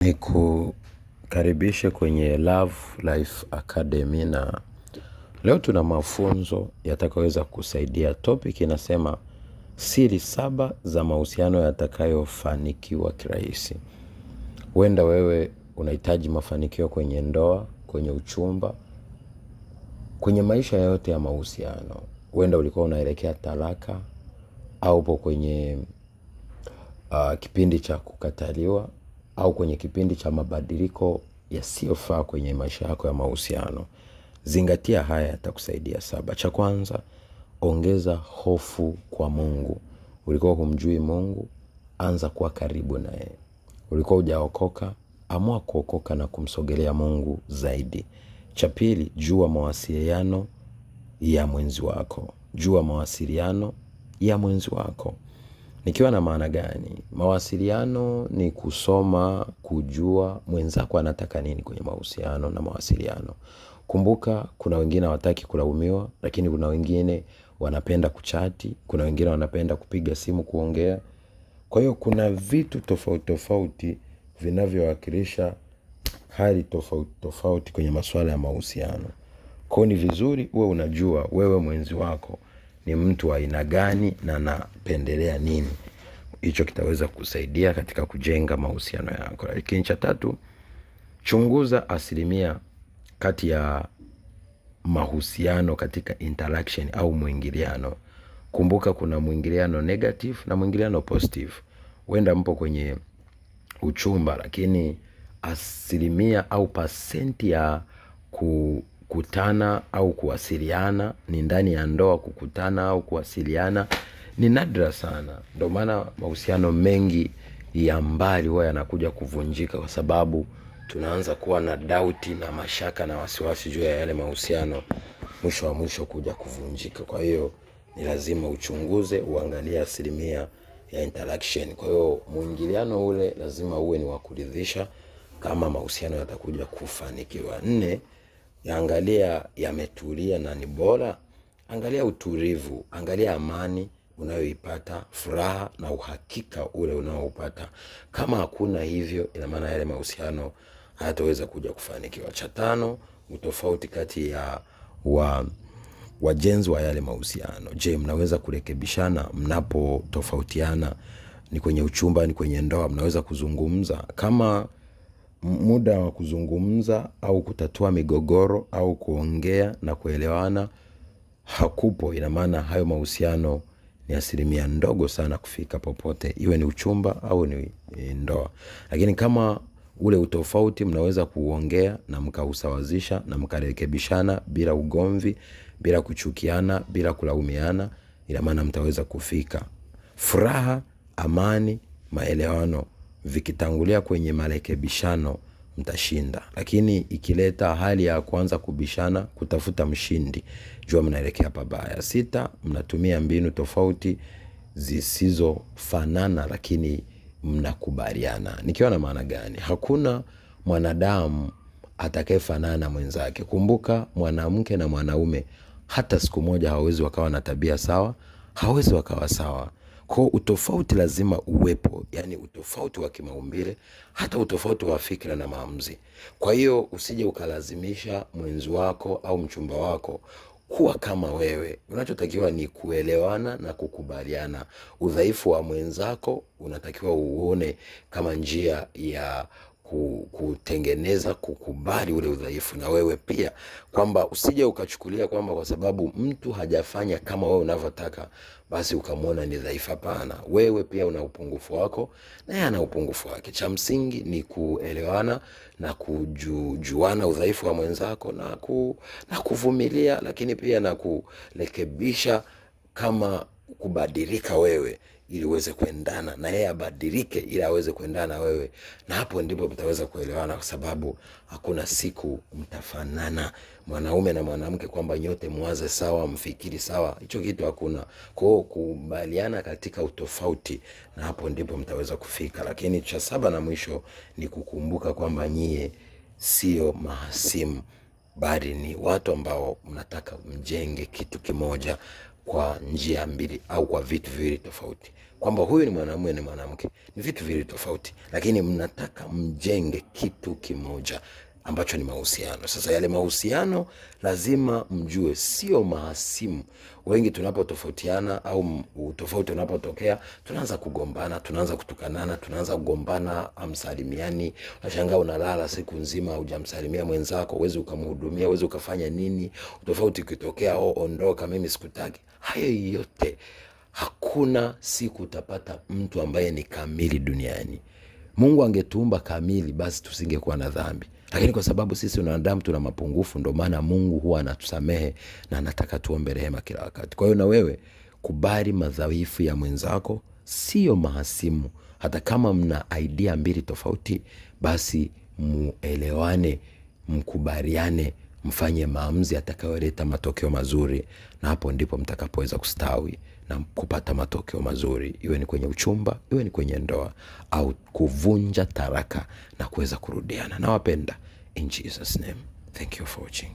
Nikukaribishe kwenye Love Life Academy, na leo tuna mafunzo yatakayoweza kusaidia. Topic inasema siri 7 za mahusiano yatakayofanikiwa kirahisi. Huenda wewe unahitaji mafanikio kwenye ndoa, kwenye uchumba, kwenye maisha yote ya mahusiano. Huenda ulikuwa unaelekea talaka au upo kwenye kipindi cha kukataliwa au kwenye kipindi cha mabadiliko yasiyofaa kwenye maisha yako ya mahusiano. Zingatia haya, yatakusaidia 7. Cha kwanza, ongeza hofu kwa Mungu. Ulikuwa humjui Mungu, anza kuwa karibu naye. Ulikuwa hujaokoka, amua kuokoka na kumsogelea Mungu zaidi. Cha pili, jua mawasiliano ya mwenzi wako. Jua mawasiliano ya mwenzi wako. Nikiwa na maana gani? Mawasiliano ni kusoma, kujua mwenzako anataka nini kwenye mahusiano na mawasiliano. Kumbuka kuna wengine hawataki kulaumiwa, lakini kuna wengine wanapenda kuchati, kuna wengine wanapenda kupiga simu kuongea. Kwa hiyo kuna vitu tofauti tofauti vinavyowakilisha hali tofauti tofauti kwenye masuala ya mahusiano. Kwa ni vizuri uwe unajua wewe mwenzi wako ni mtu wa aina gani na anapendelea nini. Hicho kitaweza kusaidia katika kujenga mahusiano yako. Lakini cha 3, chunguza asilimia kati ya mahusiano katika interaction au mwingiliano. Kumbuka kuna mwingiliano negative na mwingiliano positive. Huenda mpo kwenye uchumba, lakini asilimia au pasenti ya kukutana au kuwasiliana ni ndani ya ndoa. Kukutana au kuwasiliana ni nadra sana. Ndio maana mahusiano mengi ya mbali huwa yanakuja kuvunjika, kwa sababu tunaanza kuwa na doubt na mashaka na wasiwasi juu ya yale mahusiano, mwisho wa mwisho kuja kuvunjika. Kwa hiyo ni lazima uchunguze, uangalie asilimia ya interaction. Kwa hiyo mwingiliano ule lazima uwe ni wa kuridhisha kama mahusiano yatakuja kufanikiwa. 4, yaangalia yametulia na ni bora. Angalia utulivu, angalia amani unayoipata, furaha na uhakika ule unaoupata. Kama hakuna hivyo, ina maana yale mahusiano hayataweza kuja kufanikiwa. Cha 5, utofauti kati ya wajenzi wa yale mahusiano. Je, mnaweza kurekebishana mnapo tofautiana? Ni kwenye uchumba, ni kwenye ndoa, mnaweza kuzungumza? Kama muda wa kuzungumza au kutatua migogoro au kuongea na kuelewana hakupo, ina maana hayo mahusiano ni asilimia ndogo sana kufika popote, iwe ni uchumba au ni ndoa. Lakini kama ule utofauti mnaweza kuongea na mkausawazisha na mkarekebishana bila ugomvi, bila kuchukiana, bila kulaumiana, ina maana mtaweza kufika. Furaha, amani, maelewano vikitangulia kwenye marekebishano, mtashinda. Lakini ikileta hali ya kuanza kubishana, kutafuta mshindi, jua mnaelekea pabaya. 6, mnatumia mbinu tofauti zisizofanana lakini mnakubaliana. Nikiwa na maana gani? Hakuna mwanadamu atakayefanana na mwenzake. Kumbuka mwanamke na mwanaume hata siku moja hawawezi wakawa na tabia sawa, hawawezi wakawa sawa. Kwa utofauti lazima uwepo, yani utofauti wa kimaumbile, hata utofauti wa fikra na maamuzi. Kwa hiyo usije ukalazimisha mwenzi wako au mchumba wako kuwa kama wewe. Unachotakiwa ni kuelewana na kukubaliana. Udhaifu wa mwenzako unatakiwa uone kama njia ya kutengeneza, kukubali ule udhaifu na wewe pia, kwamba usije ukachukulia kwamba kwa sababu mtu hajafanya kama wewe unavyotaka basi ukamwona ni dhaifu. Hapana, wewe pia una upungufu wako na yeye ana upungufu wake. Cha msingi ni kuelewana na kujuana udhaifu wa mwenzako na kuvumilia, lakini pia na kurekebisha kama kubadilika wewe ili uweze kuendana na yeye, abadilike ili aweze kuendana na wewe. Na hapo ndipo mtaweza kuelewana, kwa sababu hakuna siku mtafanana mwanaume na mwanamke kwamba nyote muwaze sawa, mfikiri sawa. Hicho kitu hakuna. Kwa hiyo kubaliana katika utofauti, na hapo ndipo mtaweza kufika. Lakini cha 7 na mwisho ni kukumbuka kwamba nyie sio mahasimu, bali ni watu ambao mnataka mjenge kitu kimoja kwa njia mbili au kwa vitu viwili tofauti. Kwamba huyu ni mwanamume ni mwanamke, ni vitu viwili tofauti, lakini mnataka mjenge kitu kimoja ambacho ni mahusiano. Sasa yale mahusiano lazima mjue sio mahasimu. Wengi tunapotofautiana au tofauti unapotokea, tunaanza kugombana, tunaanza kutukanana, tunaanza kugombana, amsalimiani. Unashangaa unalala siku nzima hujamsalimia mwenzako, uweze ukamhudumia, uweze ukafanya nini. Tofauti ukitokea, ondoka, mimi sikutaki. Hayo yote, hakuna siku utapata mtu ambaye ni kamili duniani. Mungu angetuumba kamili, basi tusingekuwa na dhambi. Lakini kwa sababu sisi wanadamu tuna mapungufu, ndio maana Mungu huwa anatusamehe na anataka tuombe rehema kila wakati. Kwa hiyo na wewe kubali madhaifu ya mwenzako, sio mahasimu. Hata kama mna idea mbili tofauti, basi muelewane, mkubaliane, mfanye maamuzi yatakayoleta matokeo mazuri, na hapo ndipo mtakapoweza kustawi na kupata matokeo mazuri, iwe ni kwenye uchumba, iwe ni kwenye ndoa, au kuvunja taraka na kuweza kurudiana. Nawapenda in Jesus name. Thank you for watching.